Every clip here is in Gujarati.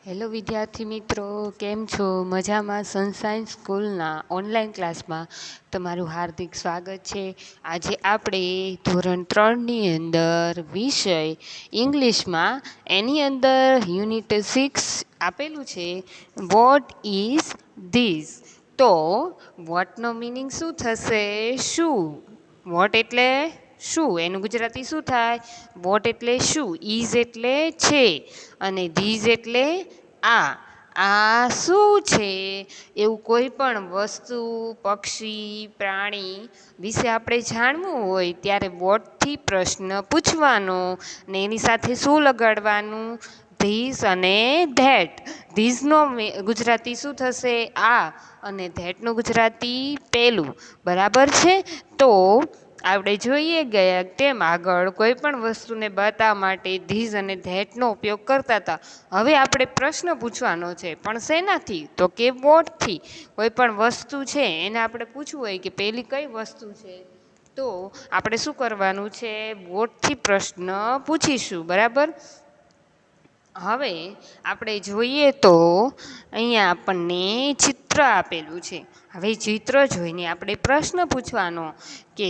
હેલો વિદ્યાર્થી મિત્રો, કેમ છો? મજામાં? સનશાઇન સ્કૂલના ઓનલાઈન ક્લાસમાં તમારું હાર્દિક સ્વાગત છે. આજે આપણે ધોરણ 3ની અંદર વિષય ઇંગ્લિશમાં એની અંદર યુનિટ 6 આપેલું છે, વોટ ઇઝ ધીસ. તો વોટનો મિનિંગ શું થશે? શું. વોટ એટલે શું, એનું ગુજરાતી શું થાય? વોટ એટલે શું, ઇઝ એટલે છે, અને ધીઝ એટલે આ શું છે? એવું કોઈ પણ વસ્તુ, પક્ષી, પ્રાણી વિશે આપણે જાણવું હોય ત્યારે વોટથી પ્રશ્ન પૂછવાનો ને એની સાથે શું લગાડવાનું? ધીસ અને ધેટ. ધીસનો ગુજરાતી શું થશે? આ, અને ધેટનું ગુજરાતી પેલું. બરાબર છે? તો આપણે જોઈએ ગયા તેમ આગળ કોઈ પણ વસ્તુને બતાવવા માટે ધીસ અને ધેટનો ઉપયોગ કરતા હતા. હવે આપણે પ્રશ્ન પૂછવાનો છે, પણ શેનાથી? તો કે વોટથી. કોઈ પણ વસ્તુ છે એને આપણે પૂછવું હોય કે પેલી કઈ વસ્તુ છે, તો આપણે શું કરવાનું છે? વોટથી પ્રશ્ન પૂછીશું. બરાબર. હવે આપણે જોઈએ તો અહીંયા આપણને ચિત્ર આપેલું છે. હવે ચિત્ર જોઈને આપણે પ્રશ્ન પૂછવાનો કે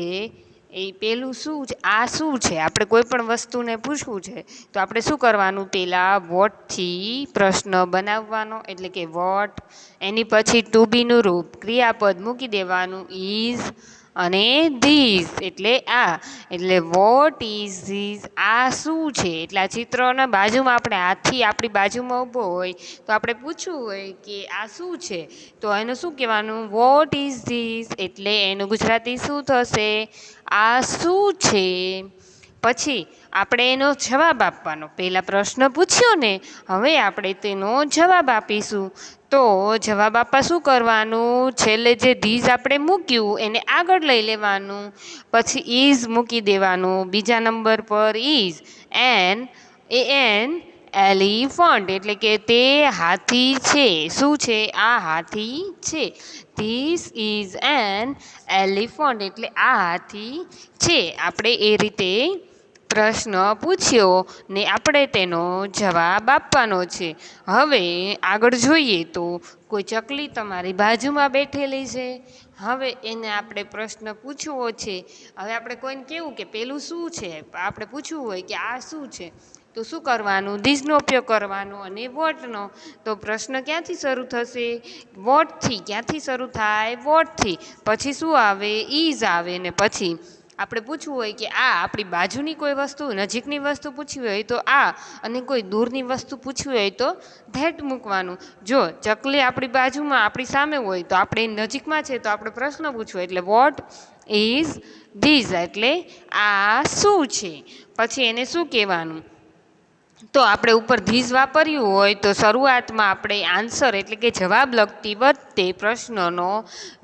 એ પેલું શું છે, આ શું છે? આપણે કોઈ પણ વસ્તુને પૂછવું છે તો આપણે શું કરવાનું? પહેલાં વોટથી પ્રશ્ન બનાવવાનો, એટલે કે વોટ. એની પછી ટુ બીનું રૂપ ક્રિયાપદ મૂકી દેવાનું, ઇઝ અને ધીસ એટલે આ. એટલે વોટ ઇઝ ધીસ, આ શું છે? એટલે આ ચિત્રના બાજુમાં આપણે હાથી આપણી બાજુમાં ઊભો હોય તો આપણે પૂછવું હોય કે આ શું છે, તો એનું શું કહેવાનું? What is this. એટલે એનું ગુજરાતી શું થશે? આ શું છે? પછી આપણે એનો જવાબ આપવાનો. પહેલાં પ્રશ્ન પૂછ્યો ને, હવે આપણે તેનો જવાબ આપીશું. તો જવાબ આપવા શું કરવાનું? છેલ્લે જે ધીસ આપણે મૂક્યું એને આગળ લઈ લેવાનું, પછી ઇઝ મૂકી દેવાનું. બીજા નંબર પર ઇઝ એન એલિફન્ટ, એટલે કે તે હાથી છે. શું છે? આ હાથી છે. ધીસ ઇઝ એન એલિફન્ટ, એટલે આ હાથી છે. આપણે એ રીતે પ્રશ્ન પૂછ્યો ને આપણે તેનો જવાબ આપવાનો છે. હવે આગળ જોઈએ તો કોઈ ચકલી તમારી બાજુમાં બેઠેલી છે. હવે એને આપણે પ્રશ્ન પૂછવો છે. હવે આપણે કોઈને કહેવું કે પેલું શું છે, આપણે પૂછવું હોય કે આ શું છે, તો શું કરવાનું? ધીસનો ઉપયોગ કરવાનો અને વોટનો. તો પ્રશ્ન ક્યાંથી શરૂ થશે? વોટથી. ક્યાંથી શરૂ થાય? વોટથી. પછી શું આવે? ઇઝ આવે. ને પછી આપણે પૂછવું હોય કે આ આપણી બાજુની કોઈ વસ્તુ, નજીકની વસ્તુ પૂછવી હોય તો આ, અને કોઈ દૂરની વસ્તુ પૂછવી હોય તો ધેટ મૂકવાનું. જો ચકલી આપણી બાજુમાં, આપણી સામે હોય તો આપણે નજીકમાં છે તો આપણે પ્રશ્ન પૂછવો, એટલે વોટ ઇઝ ધીસ, એટલે આ શું છે. પછી એને શું કહેવાનું? તો આપણે ઉપર ધીસ વાપર્યું હોય તો શરૂઆતમાં આપણે આન્સર એટલે કે જવાબ લખતી વખતે પ્રશ્નનો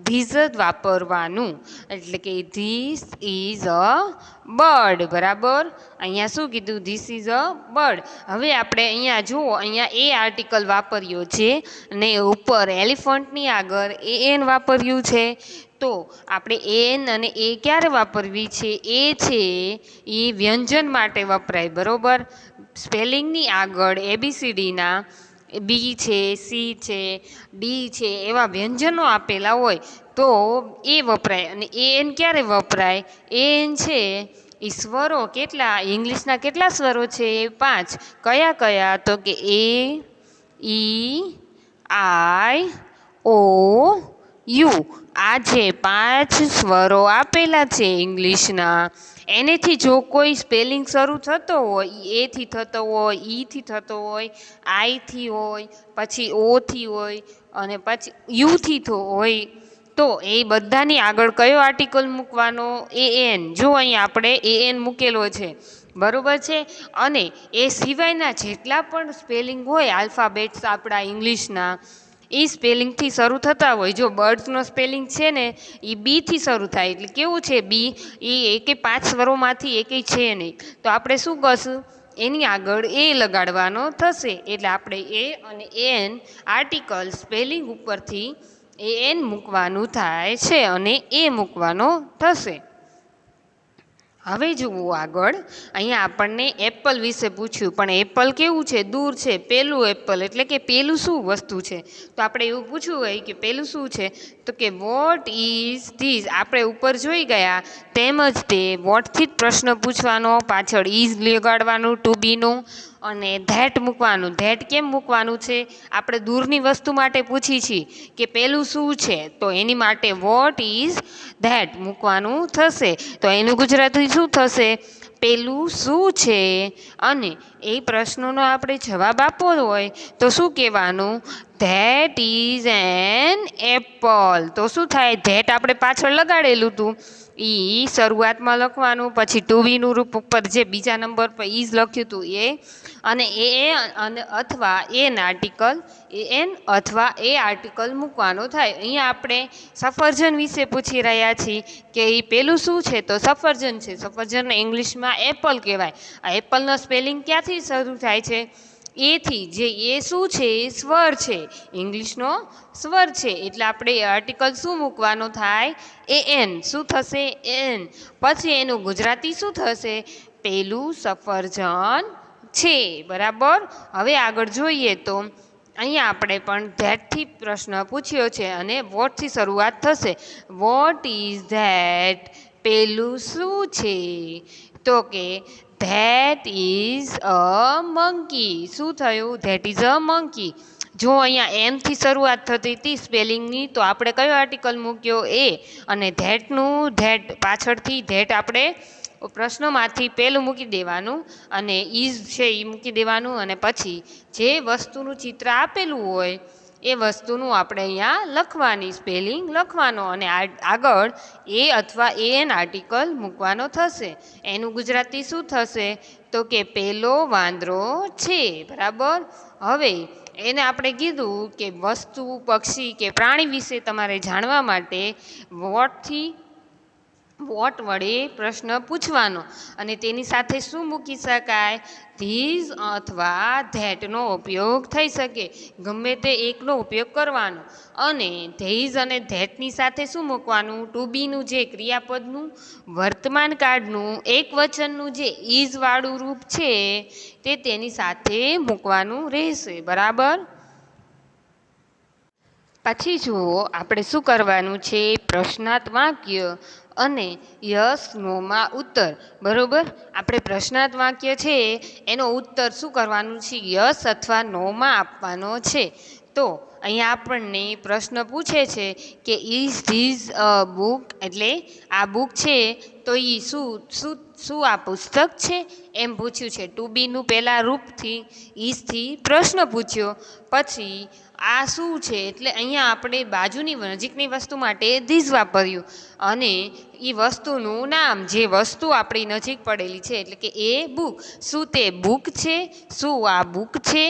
ધીસ જ વાપરવાનું, એટલે કે ધીસ ઇઝ અ બર્ડ. બરાબર. અહીંયા શું કીધું? This is a bird. હવે આપણે અહીંયા જુઓ, અહીંયા એ આર્ટિકલ વાપર્યો છે ને ઉપર એલિફન્ટની આગળ એન વાપર્યું છે. તો આપણે એન અને એ ક્યારે વાપરવી છે? એ છે એ વ્યંજન માટે વપરાય. બરાબર. સ્પેલિંગની આગળ ABCDના બી છે, સી છે, ડી છે, એવા વ્યંજનો આપેલા હોય તો એ વપરાય. અને એન ક્યારે વપરાય? એન છે એ સ્વરો કેટલા? ઇંગ્લિશના કેટલા સ્વરો છે? 5. કયા કયા? તો કે એ, ઈ, આઈ, ઓ, યુ. આ જે 5 સ્વરો આપેલા છે ઇંગ્લિશના, એનેથી જો કોઈ સ્પેલિંગ શરૂ થતો હોય, એથી થતો હોય, ઈથી થતો હોય, આઈથી હોય, પછી ઓથી હોય, અને પછી યુથી હોય, તો એ બધાની આગળ કયો આર્ટિકલ મૂકવાનો? એન. જો અહીં આપણે એન મૂકેલો છે. બરાબર છે. અને એ સિવાયના જેટલા પણ સ્પેલિંગ હોય આલ્ફાબેટ્સ આપણા ઇંગ્લિશના, એ સ્પેલિંગથી શરૂ થતા હોય. જો બર્ડ્સનો સ્પેલિંગ છે ને એ બીથી શરૂ થાય, એટલે કેવું છે? બી. એ એકે 5 સ્વરોમાંથી એકેય છે નહીં, તો આપણે શું કરશું? એની આગળ એ લગાડવાનો થશે. એટલે આપણે એ અને એન આર્ટિકલ સ્પેલિંગ ઉપરથી એન મૂકવાનું થાય છે અને એ મૂકવાનો થશે. હવે જુઓ આગળ, અહીંયા આપણને એપલ વિશે પૂછ્યું, પણ એપલ કેવું છે? દૂર છે. પેલું એપલ એટલે કે પેલું શું વસ્તુ છે? તો આપણે એવું પૂછવું હોય કે પેલું શું છે? તો કે વોટ ઇઝ ધીસ. આપણે ઉપર જોઈ ગયા તેમજ તે વોટથી જ પ્રશ્ન પૂછવાનો, પાછળ ઇઝ લગાડવાનું ટુ બીનું, અને ધેટ મૂકવાનું. ધેટ કેમ મૂકવાનું છે? આપણે દૂરની વસ્તુ માટે પૂછી છીએ કે પેલું શું છે, તો એની માટે વોટ ઇઝ ધેટ મૂકવાનું થશે. તો એનું ગુજરાતી શું થશે? પેલું શું છે? અને એ પ્રશ્નોનો આપણે જવાબ આપવો હોય તો શું કહેવાનું? That is an apple. તો શું થાય? ધેટ આપણે પાછળ લગાડેલું હતું એ શરૂઆતમાં લખવાનું, પછી ટુ બીનું રૂપ ઉપર જે બીજા નંબર પર ઇઝ લખ્યું હતું એ, અને અને અથવા એન આર્ટિકલ, એન અથવા એ આર્ટિકલ મૂકવાનો થાય. અહીંયા આપણે સફરજન વિશે પૂછી રહ્યા છીએ કે એ પેલું શું છે? તો સફરજન છે. સફરજન ઇંગ્લિશમાં એપલ કહેવાય. આ એપલનો સ્પેલિંગ ક્યાંથી શરૂ થાય છે? એથી. જે એ શું છે? સ્વર છે, ઇંગ્લિશનો સ્વર છે. એટલે આપણે એ આર્ટિકલ શું મૂકવાનો થાય? A N. શું થશે? એન. પછી એનું ગુજરાતી શું થશે? પેલું સફરજન છે. બરાબર. હવે આગળ જોઈએ તો અહીંયા આપણે પણ ધેટથી પ્રશ્ન પૂછ્યો છે અને વોટથી શરૂઆત થશે. What is that? પેલું શું છે? તો કે ધેટ ઇઝ અ મંકી. શું થયું? That is a monkey. જો અહીંયા એમથી શરૂઆત થતી હતી સ્પેલિંગની, તો આપણે કયો આર્ટિકલ મૂક્યો? એ. અને ધેટ પાછળથી ધેટ આપણે પ્રશ્નોમાંથી પહેલું મૂકી દેવાનું અને ઇઝ છે એ મૂકી દેવાનું, અને પછી જે વસ્તુનું ચિત્ર આપેલું હોય એ વસ્તુનું આપણે અહીંયા લખવાની સ્પેલિંગ લખવાનો, અને આગળ એ અથવા એન આર્ટિકલ મૂકવાનો થશે. એનું ગુજરાતી શું થશે? તો કે પેલો વાંદરો છે. બરાબર. હવે એને આપણે કીધું કે વસ્તુ, પક્ષી કે પ્રાણી વિશે તમારે જાણવા માટે વોટ વડે પ્રશ્ન પૂછવાનો, અને તેની સાથે શું મૂકી શકાય? ધીઝ અથવા ધેટનો ઉપયોગ થઈ શકે. ગમે તે એકનો ઉપયોગ કરવાનો. અને ધીઝ અને ધેટની સાથે શું મૂકવાનું? ટુ બીનું જે ક્રિયાપદનું વર્તમાન કાળનું એક વચનનું જે ઇઝવાળું રૂપ છે તે તેની સાથે મૂકવાનું રહેશે. બરાબર. પછી જુઓ આપણે શું કરવાનું છે? પ્રશ્નાર્થ વાક્ય અને યસ નોમાં ઉત્તર. બરાબર. આપણે પ્રશ્નાર્થ વાક્ય છે એનો ઉત્તર શું કરવાનું છે? યસ અથવા નોમાં આપવાનો છે. તો અહીંયા આપણને પ્રશ્ન પૂછે છે કે ઇઝ ધીઝ અ બુક? એટલે આ બુક છે તો એ શું આ પુસ્તક છે? એમ પૂછ્યું છે. ટુ બીનું પહેલાં રૂપથી ઇઝથી પ્રશ્ન પૂછ્યો. પછી આ શું છે? એટલે અહીંયા આપણે બાજુની નજીકની વસ્તુ માટે ધીઝ વાપર્યું, અને એ વસ્તુનું નામ, જે વસ્તુ આપણી નજીક પડેલી છે એટલે કે એ બુક. શું તે બુક છે? શું આ બુક છે?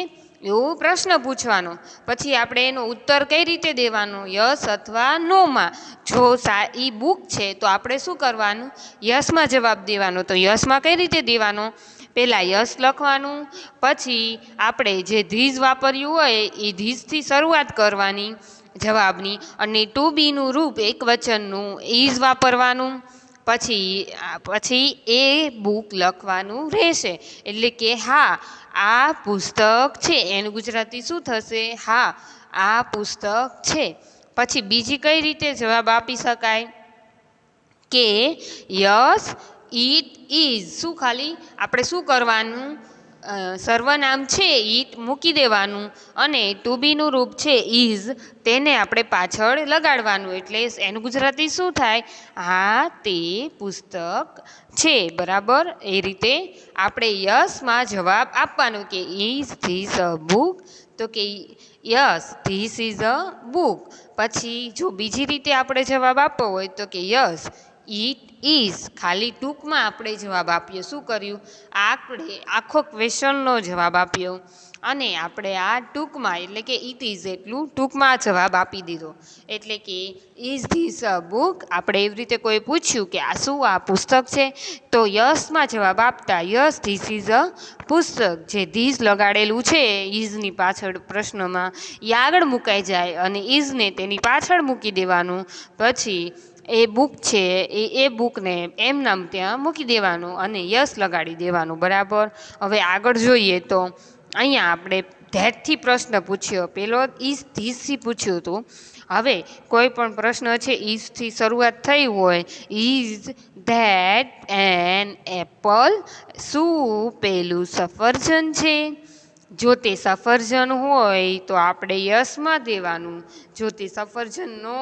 એવો પ્રશ્ન પૂછવાનો. પછી આપણે એનો ઉત્તર કઈ રીતે દેવાનો? યસ અથવા નોમાં. જો એ બુક છે તો આપણે શું કરવાનું? યસમાં જવાબ દેવાનો. તો યસમાં કઈ રીતે દેવાનો? પહેલાં યસ લખવાનું, પછી આપણે જે ધીઝ વાપર્યું હોય એ ધીઝથી શરૂઆત કરવાની જવાબની, અને ટુ બીનું રૂપ એક વચનનું ઇઝ વાપરવાનું, પછી એ બુક લખવાનું રહેશે. એટલે કે હા આ પુસ્તક છે. એનું ગુજરાતી શું થશે? હા આ પુસ્તક છે. પછી બીજી કઈ રીતે જવાબ આપી શકાય? કે યસ ઇટ ઇઝ. શું ખાલી આપણે શું કરવાનું? સર્વનામ છે ઈટ મૂકી દેવાનું, અને ટુ બીનું રૂપ છે ઇઝ તેને આપણે પાછળ લગાડવાનું. એટલે એનું ગુજરાતી શું થાય? હા તે પુસ્તક છે. બરાબર. એ રીતે આપણે યસમાં જવાબ આપવાનો કે ઇઝ ધીસ અ બુક? તો કે yes this is a book. પછી જો બીજી રીતે આપણે જવાબ આપવો હોય તો કે યસ ઇટ ઇઝ. ખાલી ટૂંકમાં આપણે જવાબ આપ્યો. શું કર્યું? આપણે આખો ક્વેશ્ચનનો જવાબ આપ્યો, અને આપણે આ ટૂંકમાં એટલે કે ઇટ ઇઝ એટલું ટૂંકમાં જવાબ આપી દીધો. એટલે કે ઇઝ ધીસ અ બુક? આપણે એવી રીતે કોઈ પૂછ્યું કે આ શું આ પુસ્તક છે, તો યસમાં જવાબ આપતા યસ ધીસ ઇઝ અ પુસ્તક. જે ધીસ લગાડેલું છે ઇઝની પાછળ પ્રશ્નમાં એ આગળ મુકાઈ જાય, અને ઇઝને તેની પાછળ મૂકી દેવાનું. પછી એ બુક છે એ બુકને એમ નામ ત્યાં મૂકી દેવાનું અને યસ લગાડી દેવાનું, બરાબર. હવે આગળ જોઈએ તો અહીંયા આપણે ધેટથી પ્રશ્ન પૂછ્યો, પેલો ઇઝ ધીસથી પૂછ્યું હતું. હવે કોઈ પણ પ્રશ્ન છે ઇઝથી શરૂઆત થઈ હોય, ઇઝ ધેટ એન એપલ, શું પેલું સફરજન છે? જો તે સફરજન હોય તો આપણે યસમાં દેવાનું, જો તે સફરજનનો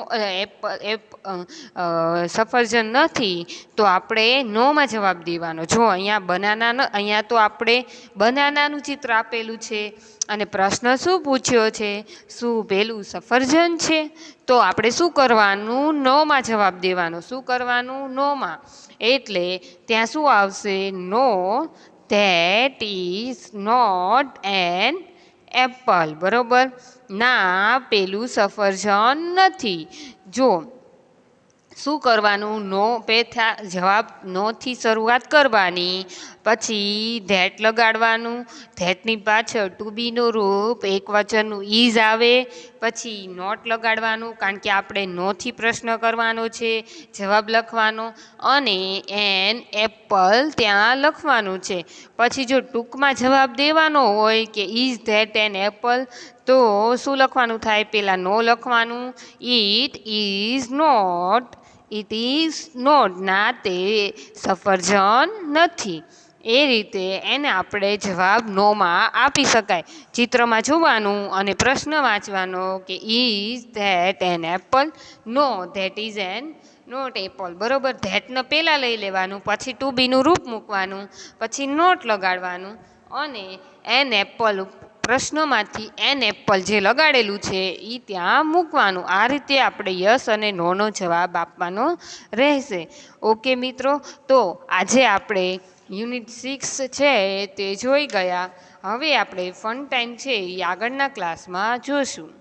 સફરજન નથી તો આપણે નોમાં જવાબ દેવાનો. જો અહીંયા તો આપણે બનાનાનું ચિત્ર આપેલું છે અને પ્રશ્ન શું પૂછ્યો છે, શું પેલું સફરજન છે? તો આપણે શું કરવાનું, નોમાં જવાબ દેવાનો. શું કરવાનું, નોમાં. એટલે ત્યાં શું આવશે, no that is not an apple, બરોબર. ના, પેલું સફરજન નથી. જો શું કરવાનું, નો જવાબ નોથી શરૂઆત કરવાની, પછી ધેટ લગાડવાનું. ધેટની પાછળ ટુ બીનું રૂપ એકવચનનું ઇઝ આવે, પછી નોટ લગાડવાનું, કારણ કે આપણે નોથી પ્રશ્ન કરવાનો છે, જવાબ લખવાનો, અને એન એપલ ત્યાં લખવાનું છે. પછી જો ટૂંકમાં જવાબ દેવાનો હોય કે ઇઝ ધેટ એન એપલ, તો શું લખવાનું થાય, પહેલાં નો લખવાનું, it is not, it is not, ના તે સફરજન નથી. એ રીતે એને આપણે જવાબ નોમાં આપી શકાય. ચિત્રમાં જોવાનું અને પ્રશ્ન વાંચવાનો કે is that an apple, no that is an not apple, બરોબર. ધેટને પહેલાં લઈ લેવાનું, પછી ટુ બીનું રૂપ મૂકવાનું, પછી નોટ લગાડવાનું અને એન એપલ પ્રશ્નમાંથી એન એપલ જે લગાડેલું છે એ ત્યાં મૂકવાનું. આ રીતે આપણે યસ અને નોનો જવાબ આપવાનો રહેશે. ઓકે મિત્રો, તો આજે આપણે યુનિટ 6 છે તે જોઈ ગયા. હવે આપણે ફન ટાઈમ છે એ આગળના ક્લાસમાં જોઈશું.